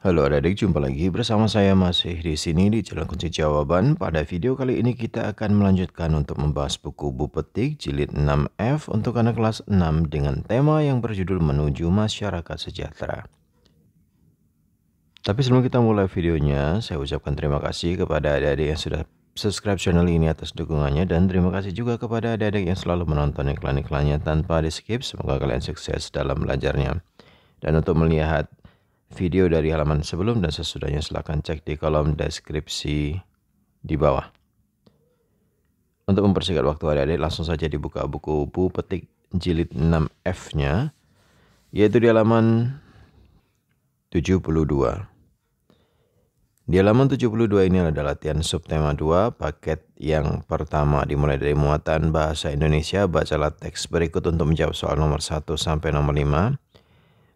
Halo adik-adik, jumpa lagi bersama saya masih di sini di channel Kunci Jawaban. Pada video kali ini kita akan melanjutkan untuk membahas buku Bu Petik jilid 6F untuk anak kelas 6 dengan tema yang berjudul Menuju Masyarakat Sejahtera. Tapi sebelum kita mulai videonya, saya ucapkan terima kasih kepada adik-adik yang sudah subscribe channel ini atas dukungannya, dan terima kasih juga kepada adik-adik yang selalu menonton iklan-iklannya tanpa di skip. Semoga kalian sukses dalam belajarnya. Dan untuk melihat video dari halaman sebelum dan sesudahnya silahkan cek di kolom deskripsi di bawah. Untuk mempersingkat waktu adik-adik, langsung saja dibuka buku Bu Petik jilid 6F-nya, yaitu di halaman 72. Di halaman 72 ini ada latihan subtema 2, paket yang pertama dimulai dari muatan bahasa Indonesia. Bacalah teks berikut untuk menjawab soal nomor 1 sampai nomor 5.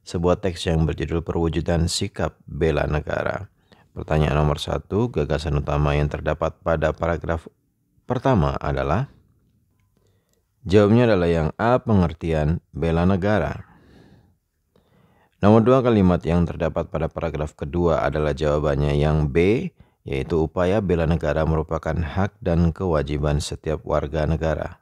Sebuah teks yang berjudul Perwujudan Sikap Bela Negara. Pertanyaan nomor 1, gagasan utama yang terdapat pada paragraf pertama adalah? Jawabnya adalah yang A, pengertian bela negara. Nomor 2, kalimat yang terdapat pada paragraf kedua adalah jawabannya yang B, yaitu upaya bela negara merupakan hak dan kewajiban setiap warga negara.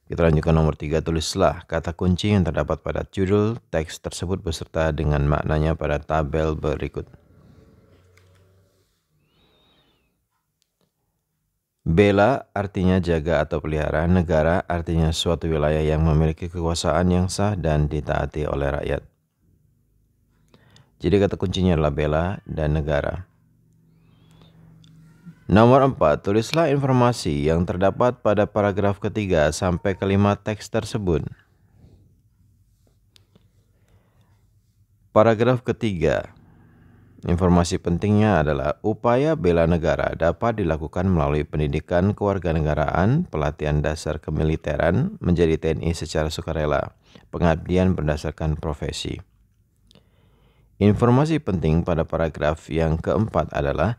Kita lanjutkan nomor 3, tulislah kata kunci yang terdapat pada judul teks tersebut beserta dengan maknanya pada tabel berikut. Bela artinya jaga atau pelihara, negara artinya suatu wilayah yang memiliki kekuasaan yang sah dan ditaati oleh rakyat. Jadi kata kuncinya adalah bela dan negara. Nomor 4, tulislah informasi yang terdapat pada paragraf ketiga sampai kelima teks tersebut. Paragraf ketiga, informasi pentingnya adalah upaya bela negara dapat dilakukan melalui pendidikan kewarganegaraan, pelatihan dasar kemiliteran, menjadi TNI secara sukarela, pengabdian berdasarkan profesi. Informasi penting pada paragraf yang keempat adalah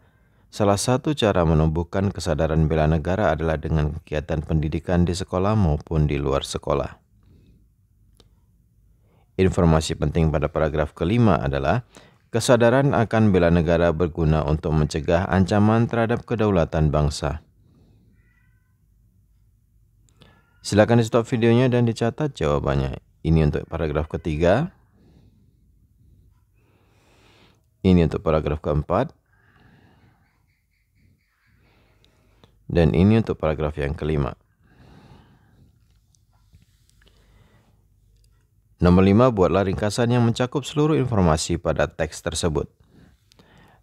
salah satu cara menumbuhkan kesadaran bela negara adalah dengan kegiatan pendidikan di sekolah maupun di luar sekolah. Informasi penting pada paragraf kelima adalah kesadaran akan bela negara berguna untuk mencegah ancaman terhadap kedaulatan bangsa. Silakan di stop videonya dan dicatat jawabannya. Ini untuk paragraf ketiga. Ini untuk paragraf keempat. Dan ini untuk paragraf yang kelima. Nomor 5, buatlah ringkasan yang mencakup seluruh informasi pada teks tersebut.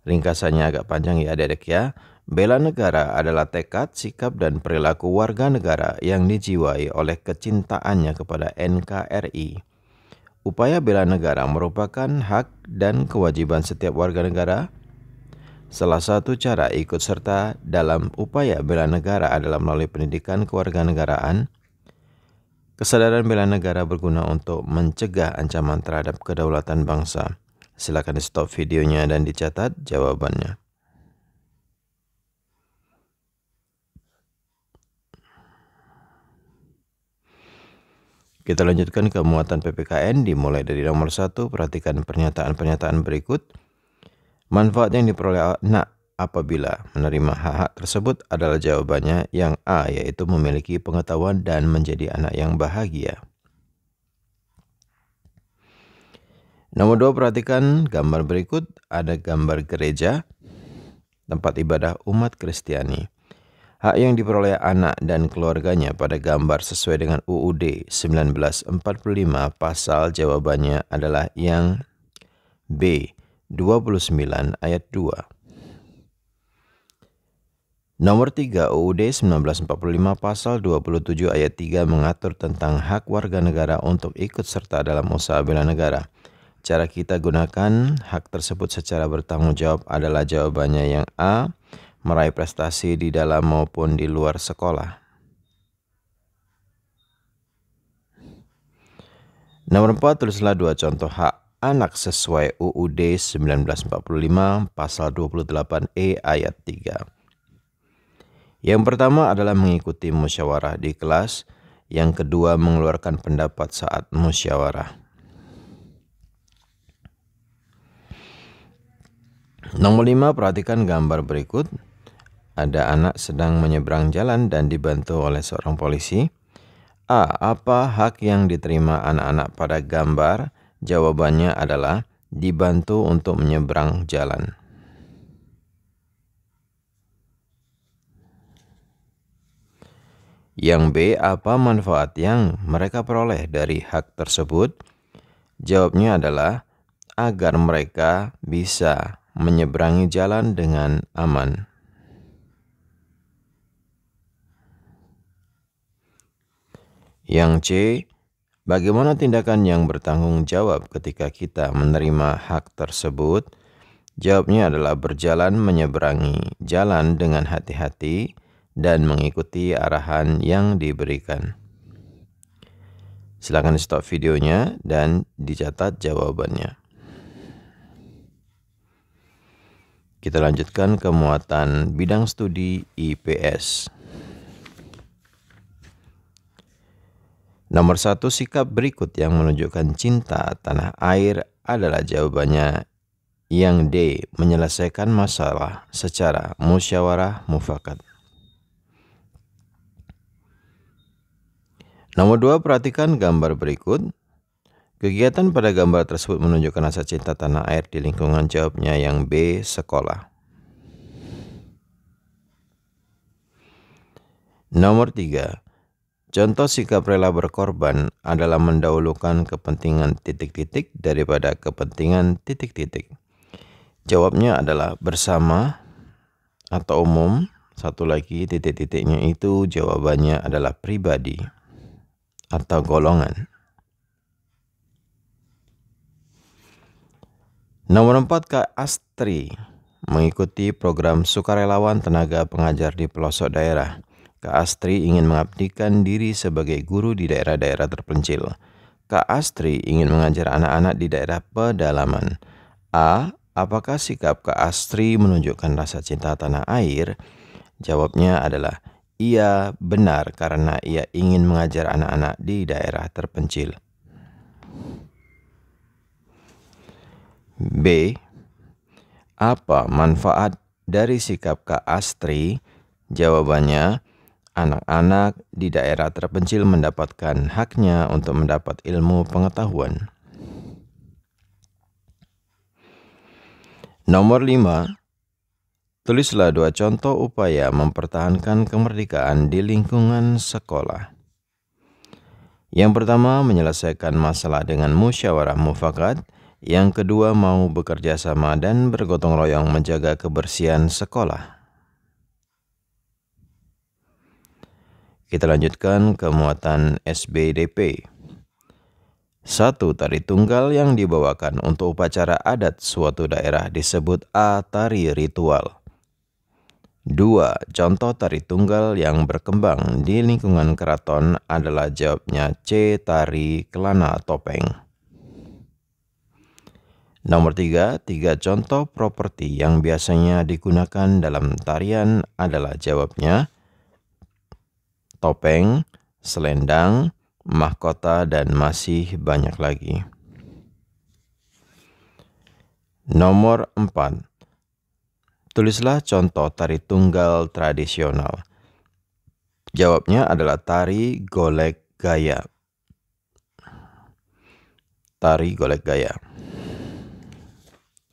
Ringkasannya agak panjang ya adik-adik ya. Bela negara adalah tekad, sikap, dan perilaku warga negara yang dijiwai oleh kecintaannya kepada NKRI. Upaya bela negara merupakan hak dan kewajiban setiap warga negara. Salah satu cara ikut serta dalam upaya bela negara adalah melalui pendidikan kewarganegaraan. Kesadaran bela negara berguna untuk mencegah ancaman terhadap kedaulatan bangsa. Silakan di stop videonya dan dicatat jawabannya. Kita lanjutkan ke muatan PPKN dimulai dari nomor 1. Perhatikan pernyataan-pernyataan berikut. Manfaat yang diperoleh anak apabila menerima hak-hak tersebut adalah jawabannya yang A, yaitu memiliki pengetahuan dan menjadi anak yang bahagia. Nomor 2, perhatikan gambar berikut. Ada gambar gereja, tempat ibadah umat Kristiani. Hak yang diperoleh anak dan keluarganya pada gambar sesuai dengan UUD 1945 pasal, jawabannya adalah yang B, 29 ayat 2. Nomor 3, UUD 1945 pasal 27 ayat 3 mengatur tentang hak warga negara untuk ikut serta dalam usaha bela negara. Cara kita gunakan hak tersebut secara bertanggung jawab adalah jawabannya yang A, meraih prestasi di dalam maupun di luar sekolah. Nomor 4, tulislah 2 contoh hak anak sesuai UUD 1945 pasal 28E ayat 3. Yang pertama adalah mengikuti musyawarah di kelas. Yang kedua, mengeluarkan pendapat saat musyawarah. Nomor 5, perhatikan gambar berikut. Ada anak sedang menyeberang jalan dan dibantu oleh seorang polisi. A. Apa hak yang diterima anak-anak pada gambar? Jawabannya adalah dibantu untuk menyeberang jalan. Yang B. Apa manfaat yang mereka peroleh dari hak tersebut? Jawabnya adalah agar mereka bisa menyeberangi jalan dengan aman. Yang C. Bagaimana tindakan yang bertanggung jawab ketika kita menerima hak tersebut? Jawabnya adalah berjalan menyeberangi jalan dengan hati-hati dan mengikuti arahan yang diberikan. Silakan stop videonya dan dicatat jawabannya. Kita lanjutkan ke muatan bidang studi IPS. Nomor 1, sikap berikut yang menunjukkan cinta tanah air adalah jawabannya. Yang D. Menyelesaikan masalah secara musyawarah mufakat. Nomor 2, perhatikan gambar berikut. Kegiatan pada gambar tersebut menunjukkan rasa cinta tanah air di lingkungan. Jawabnya yang B. Sekolah. Nomor 3, contoh sikap rela berkorban adalah mendahulukan kepentingan titik-titik daripada kepentingan titik-titik. Jawabnya adalah bersama atau umum. Satu lagi titik-titiknya itu jawabannya adalah pribadi atau golongan. Nomor 4, Kak Astri mengikuti program sukarelawan tenaga pengajar di pelosok daerah. Kak Astri ingin mengabdikan diri sebagai guru di daerah-daerah terpencil. Kak Astri ingin mengajar anak-anak di daerah pedalaman. A. Apakah sikap Kak Astri menunjukkan rasa cinta tanah air? Jawabnya adalah iya, benar, karena ia ingin mengajar anak-anak di daerah terpencil. B. Apa manfaat dari sikap Kak Astri? Jawabannya, anak-anak di daerah terpencil mendapatkan haknya untuk mendapat ilmu pengetahuan. Nomor 5, tulislah 2 contoh upaya mempertahankan kemerdekaan di lingkungan sekolah. Yang pertama, menyelesaikan masalah dengan musyawarah mufakat. Yang kedua, mau bekerja sama dan bergotong royong menjaga kebersihan sekolah. Kita lanjutkan ke muatan SBDP. 1. Tari tunggal yang dibawakan untuk upacara adat suatu daerah disebut A. Tari ritual. 2. Contoh tari tunggal yang berkembang di lingkungan keraton adalah jawabnya C. Tari kelana topeng. Nomor 3. 3 contoh properti yang biasanya digunakan dalam tarian adalah jawabnya topeng, selendang, mahkota, dan masih banyak lagi. Nomor 4. Tulislah contoh tari tunggal tradisional. Jawabnya adalah tari golek gaya. Tari golek gaya.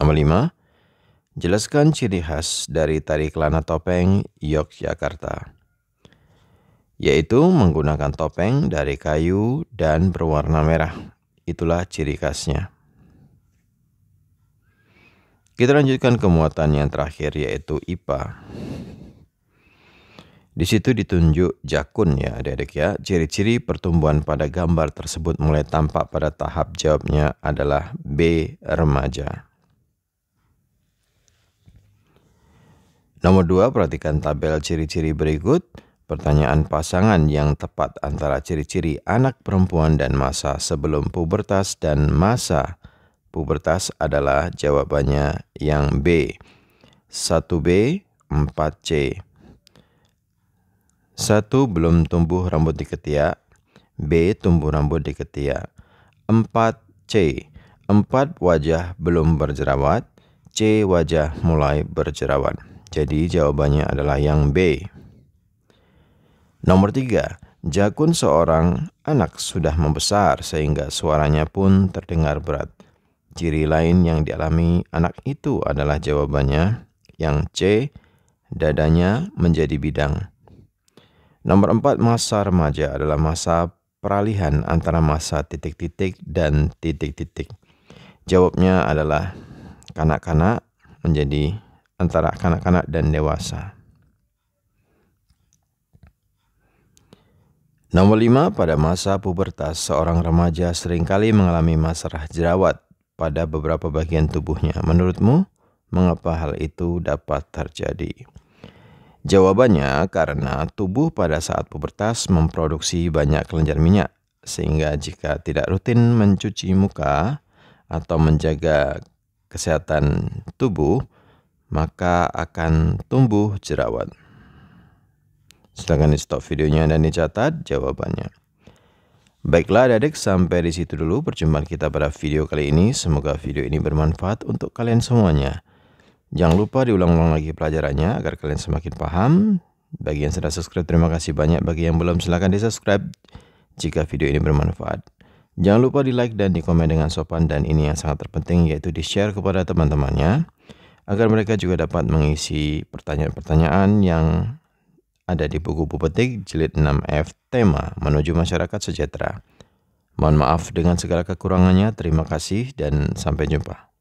Nomor 5. Jelaskan ciri khas dari tari kelana topeng Yogyakarta, yaitu menggunakan topeng dari kayu dan berwarna merah. Itulah ciri khasnya. Kita lanjutkan ke muatan yang terakhir, yaitu IPA. Di situ ditunjuk jakun ya adik-adik ya. Ciri-ciri pertumbuhan pada gambar tersebut mulai tampak pada tahap jawabnya adalah B. Remaja. Nomor 2, perhatikan tabel ciri-ciri berikut. Pertanyaan pasangan yang tepat antara ciri-ciri anak perempuan dan masa sebelum pubertas dan masa pubertas adalah jawabannya yang B. 1B, 4C. 1. Belum tumbuh rambut di ketiak. B. Tumbuh rambut di ketiak. 4C. 4. Wajah belum berjerawat. C. Wajah mulai berjerawat. Jadi jawabannya adalah yang B. Nomor 3. Jakun seorang anak sudah membesar sehingga suaranya pun terdengar berat. Ciri lain yang dialami anak itu adalah jawabannya yang C. Dadanya menjadi bidang. Nomor 4. Masa remaja adalah masa peralihan antara masa titik-titik dan titik-titik. Jawabnya adalah kanak-kanak menjadi antara kanak-kanak dan dewasa. Nomor 5. Pada masa pubertas, seorang remaja seringkali mengalami masalah jerawat pada beberapa bagian tubuhnya. Menurutmu, mengapa hal itu dapat terjadi? Jawabannya karena tubuh pada saat pubertas memproduksi banyak kelenjar minyak, sehingga jika tidak rutin mencuci muka atau menjaga kesehatan tubuh, maka akan tumbuh jerawat. Silakan di stop videonya dan dicatat jawabannya. Baiklah adik-adik, sampai di situ dulu perjumpaan kita pada video kali ini. Semoga video ini bermanfaat untuk kalian semuanya. Jangan lupa diulang-ulang lagi pelajarannya agar kalian semakin paham. Bagi yang sudah subscribe, terima kasih banyak. Bagi yang belum, silahkan di subscribe jika video ini bermanfaat. Jangan lupa di like dan di komen dengan sopan, dan ini yang sangat terpenting yaitu di share kepada teman-temannya agar mereka juga dapat mengisi pertanyaan-pertanyaan yang ada di buku Petik jilid 6F tema menuju masyarakat sejahtera. Mohon maaf dengan segala kekurangannya. Terima kasih dan sampai jumpa.